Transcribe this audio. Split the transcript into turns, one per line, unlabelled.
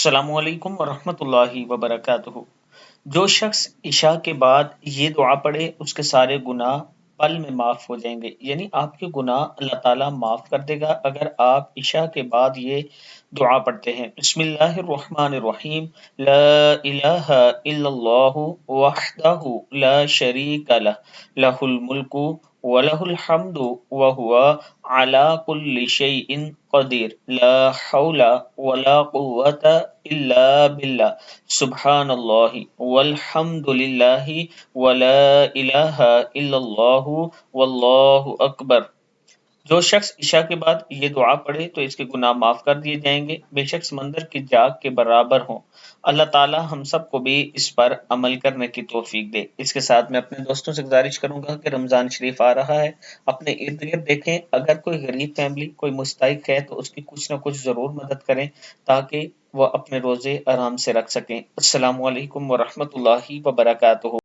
السلام علیکم ورحمۃ اللہ وبرکاتہ۔ جو شخص عشاء کے بعد یہ دعا پڑھے اس کے سارے گناہ پل میں معاف ہو جائیں گے، یعنی آپ کے گناہ اللہ تعالیٰ معاف کر دے گا اگر آپ عشاء کے بعد یہ دعا پڑھتے ہیں۔ بسم اللہ الرحمن الرحیم، لا الہ الا اللہ وحدہ لا شریک لہ، لہ الملک وَلَهُ الْحَمْدُ وَهُوَ عَلَى كُلِّ شَيْءٍ قدیر، لا حول ولا قوة الا باللہ، سبحان اللہ والحمد للہ ولا الہ الا اللہ واللہ اکبر۔ جو شخص عشاء کے بعد یہ دعا پڑھے تو اس کے گناہ معاف کر دیے جائیں گے، بے شک سمندر کی جاگ کے برابر ہوں۔ اللہ تعالی ہم سب کو بھی اس پر عمل کرنے کی توفیق دے۔ اس کے ساتھ میں اپنے دوستوں سے گزارش کروں گا کہ رمضان شریف آ رہا ہے، اپنے ارد گرد دیکھیں، اگر کوئی غریب فیملی، کوئی مستحق ہے تو اس کی کچھ نہ کچھ ضرور مدد کریں تاکہ وہ اپنے روزے آرام سے رکھ سکیں۔ السلام علیکم ورحمۃ اللہ وبرکاتہ۔